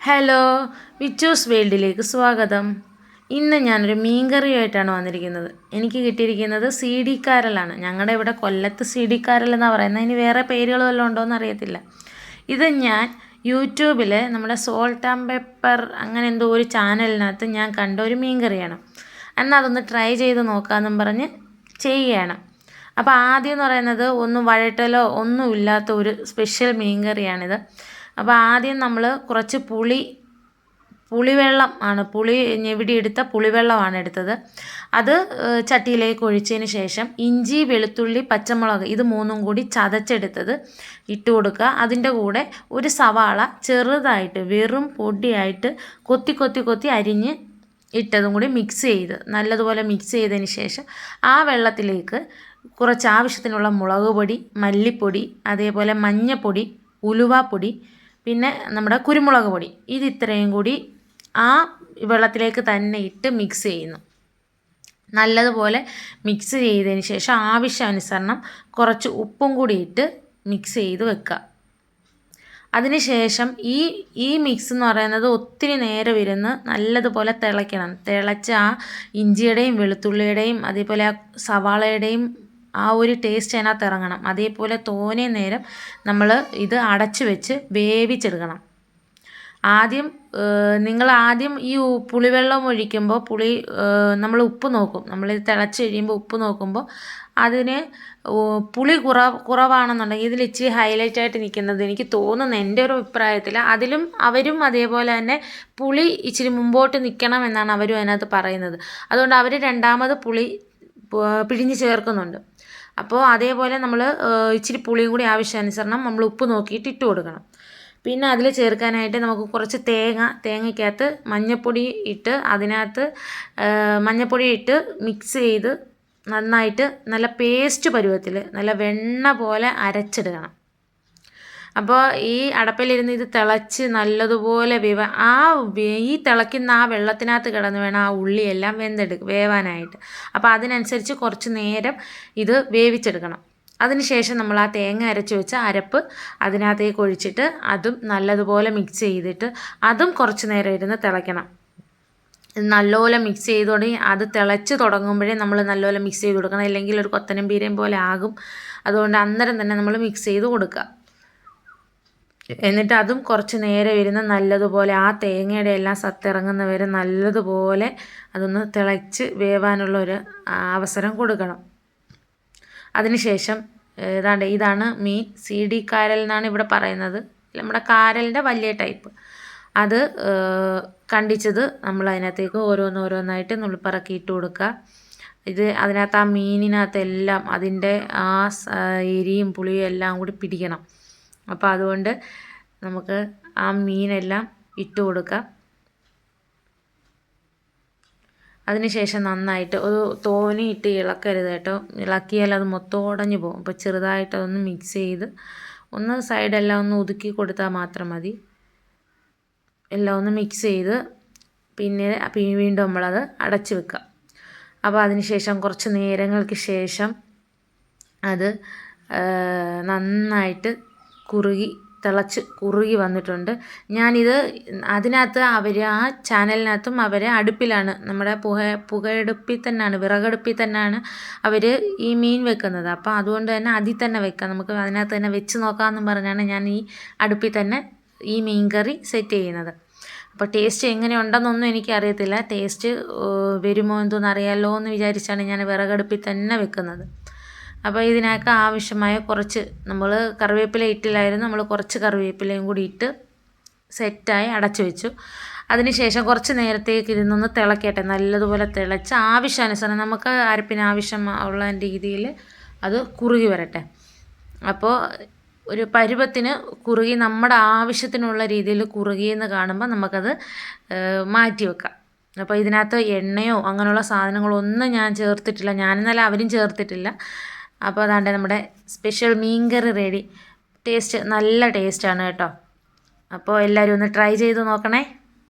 Hello, വിച്ചൂസ് വേൾഡിലേക്ക് സ്വാഗതം. ഇന്ന് ഞാനൊരു മീൻകറിയുമായിട്ടാണ് വന്നിരിക്കുന്നത്. എനിക്ക് കിട്ടിയിരിക്കുന്നത് സി ഡി കാരലാണ്. ഞങ്ങളുടെ ഇവിടെ കൊല്ലത്ത് സി ഡി കാരൽ എന്നാണ് പറയുന്നത്. ഇനി വേറെ പേരുകൾ വല്ലതും ഉണ്ടോ എന്ന് അറിയത്തില്ല. ഇത് ഞാൻ യൂട്യൂബിൽ നമ്മുടെ സോൾട്ട് ആൻഡ് പെപ്പർ അങ്ങനെ എന്തോ ഒരു ചാനലിനകത്ത് ഞാൻ കണ്ട ഒരു മീൻകറിയാണ്. എന്നാൽ അതൊന്ന് ട്രൈ ചെയ്ത് നോക്കാമെന്നും പറഞ്ഞ് ചെയ്യുകയാണ്. അപ്പോൾ ആദ്യം എന്ന് പറയുന്നത് ഒന്നും വഴറ്റലോ ഒന്നും ഇല്ലാത്ത ഒരു സ്പെഷ്യൽ മീൻകറിയാണിത്. അപ്പോൾ ആദ്യം നമ്മൾ കുറച്ച് പുളിവെള്ളം ആണ് ഞെവിടിയെടുത്ത പുളിവെള്ളമാണ് എടുത്തത്. അത് ചട്ടിയിലേക്ക് ഒഴിച്ചതിന് ശേഷം ഇഞ്ചി, വെളുത്തുള്ളി, പച്ചമുളക് ഇത് മൂന്നും കൂടി ചതച്ചെടുത്തത് ഇട്ട് കൊടുക്കുക. അതിൻ്റെ കൂടെ ഒരു സവാള ചെറുതായിട്ട് വെറും പൊടിയായിട്ട് കൊത്തി അരിഞ്ഞ് ഇട്ടതും കൂടി മിക്സ് ചെയ്ത് നല്ലതുപോലെ മിക്സ് ചെയ്തതിന് ശേഷം ആ വെള്ളത്തിലേക്ക് കുറച്ച് ആവശ്യത്തിനുള്ള മുളക് പൊടി, മല്ലിപ്പൊടി, അതേപോലെ മഞ്ഞൾപ്പൊടി, ഉലുവാപ്പൊടി, പിന്നെ നമ്മുടെ കുരുമുളക് പൊടി ഇത് ഇത്രയും കൂടി ആ വെള്ളത്തിലേക്ക് തന്നെ ഇട്ട് മിക്സ് ചെയ്യുന്നു. നല്ലതുപോലെ മിക്സ് ചെയ്തതിന് ശേഷം ആവശ്യാനുസരണം കുറച്ച് ഉപ്പും കൂടി ഇട്ട് മിക്സ് ചെയ്ത് വെക്കുക. അതിനുശേഷം ഈ മിക്സ് എന്ന് പറയുന്നത് ഒത്തിരി നേരം ഇരുന്ന് നല്ലതുപോലെ തിളയ്ക്കണം. തിളച്ച് ആ ഇഞ്ചിയുടെയും വെളുത്തുള്ളിയുടെയും അതേപോലെ ആ സവാളയുടെയും ആ ഒരു ടേസ്റ്റ് അതിനകത്ത് ഇറങ്ങണം. അതേപോലെ തോനെ നേരം നമ്മൾ ഇത് അടച്ചു വെച്ച് വേവിച്ചെടുക്കണം. നിങ്ങൾ ആദ്യം ഈ പുളിവെള്ളം ഒഴിക്കുമ്പോൾ നമ്മൾ ഉപ്പ് നോക്കും. നമ്മൾ തിളച്ച് കഴിയുമ്പോൾ ഉപ്പ് നോക്കുമ്പോൾ അതിന് പുളി കുറവാണെന്നുണ്ടെങ്കിൽ ഇതിൽ ഇച്ചിരി ഹൈലൈറ്റ് ആയിട്ട് നിൽക്കുന്നത് എനിക്ക് തോന്നുന്നു എൻ്റെ ഒരു അഭിപ്രായത്തിൽ അവരും അതേപോലെ തന്നെ പുളി ഇച്ചിരി മുമ്പോട്ട് നിൽക്കണം എന്നാണ് അവരും അതിനകത്ത് പറയുന്നത്. അതുകൊണ്ട് അവർ രണ്ടാമത് പുളി പിഴിഞ്ഞ് ചേർക്കുന്നുണ്ട്. അപ്പോൾ അതേപോലെ നമ്മൾ ഇച്ചിരി പുളിയും കൂടി ആവശ്യാനുസരണം നമ്മൾ ഉപ്പ് നോക്കിയിട്ട് ഇട്ട് കൊടുക്കണം. പിന്നെ അതിൽ ചേർക്കാനായിട്ട് നമുക്ക് കുറച്ച് തേങ്ങയ്ക്കകത്ത് മഞ്ഞൾപ്പൊടി ഇട്ട് മിക്സ് ചെയ്ത് നന്നായിട്ട് നല്ല പേസ്റ്റ് പരുവത്തിൽ നല്ല വെണ്ണ പോലെ അരച്ചെടുക്കണം. അപ്പോൾ ഈ അടപ്പിലിരുന്ന് ഇത് തിളച്ച് നല്ലതുപോലെ ഈ തിളയ്ക്കുന്ന ആ വെള്ളത്തിനകത്ത് കിടന്ന് വേണം ആ ഉള്ളിയെല്ലാം വേവാനായിട്ട്. അപ്പോൾ അതിനനുസരിച്ച് കുറച്ച് നേരം ഇത് വേവിച്ചെടുക്കണം. അതിനുശേഷം നമ്മൾ ആ തേങ്ങ അരച്ച് വെച്ച അരപ്പ് അതിനകത്തേക്ക് ഒഴിച്ചിട്ട് അതും നല്ലതുപോലെ മിക്സ് ചെയ്തിട്ട് അതും കുറച്ച് നേരം ഇരുന്ന് തിളയ്ക്കണം. നല്ലപോലെ മിക്സ് ചെയ്ത് തുടങ്ങി അത് തിളച്ച് തുടങ്ങുമ്പോഴേ നമ്മൾ നല്ലപോലെ മിക്സ് ചെയ്ത് കൊടുക്കണം. അല്ലെങ്കിൽ ഒരു കൊത്തനമ്പീരയും പോലെ ആകും. അതുകൊണ്ട് അന്നേരം തന്നെ നമ്മൾ മിക്സ് ചെയ്ത് കൊടുക്കുക. എന്നിട്ട് അതും കുറച്ച് നേരം ഇരുന്ന് നല്ലതുപോലെ ആ തേങ്ങയുടെ എല്ലാം സത്തിറങ്ങുന്ന വരെ നല്ലതുപോലെ അതൊന്ന് തിളച്ച് വേവാനുള്ള ഒരു അവസരം കൊടുക്കണം. അതിനുശേഷം ഇതാണ് മീൻ സി ഡി കാരൽ എന്നാണ് ഇവിടെ പറയുന്നത്. നമ്മുടെ കാരലിൻ്റെ വലിയ ടൈപ്പ് അത് കണ്ടിച്ചത് നമ്മൾ അതിനകത്തേക്ക് ഓരോന്നായിട്ട് നുള്ളിപ്പറക്കി ഇട്ട് കൊടുക്കുക. അതിനകത്ത് ആ മീനിനകത്തെല്ലാം അതിൻ്റെ ആ എരിയും പുളിയും എല്ലാം കൂടി പിടിക്കണം. അപ്പോൾ അതുകൊണ്ട് നമുക്ക് ആ മീനെല്ലാം ഇട്ട് കൊടുക്കാം. അതിനുശേഷം നന്നായിട്ട് ഒരു തോനെ ഇട്ട് ഇളക്കരുത് കേട്ടോ. ഇളക്കിയാൽ അത് മൊത്തം ഉടഞ്ഞു പോകും. അപ്പോൾ ചെറുതായിട്ട് അതൊന്ന് മിക്സ് ചെയ്ത് സൈഡെല്ലാം ഒന്ന് ഒതുക്കി കൊടുത്താൽ മാത്രം മതി. എല്ലാം ഒന്ന് മിക്സ് ചെയ്ത് പിന്നെ വീണ്ടും നമ്മളത് അടച്ചു വെക്കുക. അപ്പോൾ അതിനുശേഷം കുറച്ച് നേരങ്ങൾക്ക് ശേഷം അത് നന്നായിട്ട് തിളച്ച് കുറുകി വന്നിട്ടുണ്ട്. ഞാനിത് അതിനകത്ത് ആ ചാനലിനകത്തും അടുപ്പിലാണ് നമ്മുടെ പുകയടുപ്പിൽ തന്നെയാണ് വിറകടുപ്പിൽ തന്നെയാണ് അവർ ഈ മീൻ വെക്കുന്നത്. അപ്പോൾ അതുകൊണ്ട് തന്നെ അതിൽ തന്നെ വെക്കാം, നമുക്ക് അതിനകത്ത് തന്നെ വെച്ച് നോക്കാമെന്നും പറഞ്ഞാണ് ഞാൻ ഈ അടുപ്പിൽ തന്നെ ഈ മീൻ കറി സെറ്റ് ചെയ്യുന്നത്. അപ്പോൾ ടേസ്റ്റ് എങ്ങനെയുണ്ടെന്നൊന്നും എനിക്കറിയത്തില്ല. ടേസ്റ്റ് വരുമോ എന്തോന്ന് അറിയാമല്ലോ എന്ന് വിചാരിച്ചാണ് ഞാൻ വിറകടുപ്പിൽ തന്നെ വെക്കുന്നത്. അപ്പോൾ ഇതിനൊക്കെ ആവശ്യമായ കുറച്ച് നമ്മൾ കറിവേപ്പില ഇട്ടില്ലായിരുന്നു. നമ്മൾ കുറച്ച് കറിവേപ്പിലയും കൂടി ഇട്ട് സെറ്റായി അടച്ചു വെച്ചു. അതിനുശേഷം കുറച്ച് നേരത്തേക്ക് ഇരുന്നൊന്ന് തിളക്കട്ടെ. നല്ലതുപോലെ തിളച്ച് ആവശ്യാനുസരണം നമുക്ക് അരപ്പിന് ആവശ്യമുള്ള രീതിയിൽ അത് കുറുകി വരട്ടെ. അപ്പോൾ ഒരു പരുവത്തിന് കുറുകി നമ്മുടെ ആവശ്യത്തിനുള്ള രീതിയിൽ കുറുകിയെന്ന് കാണുമ്പോൾ നമുക്കത് മാറ്റി വെക്കാം. അപ്പോൾ ഇതിനകത്ത് എണ്ണയോ അങ്ങനെയുള്ള സാധനങ്ങളൊന്നും ഞാൻ ചേർത്തിട്ടില്ല. ഞാനെന്നല്ല അവരും ചേർത്തിട്ടില്ല. അപ്പോൾ അതാണ്ട് നമ്മുടെ സ്പെഷ്യൽ മീൻകറി റെഡി. നല്ല ടേസ്റ്റാണ് കേട്ടോ. അപ്പോൾ എല്ലാവരും ഒന്ന് ട്രൈ ചെയ്ത് നോക്കണേ.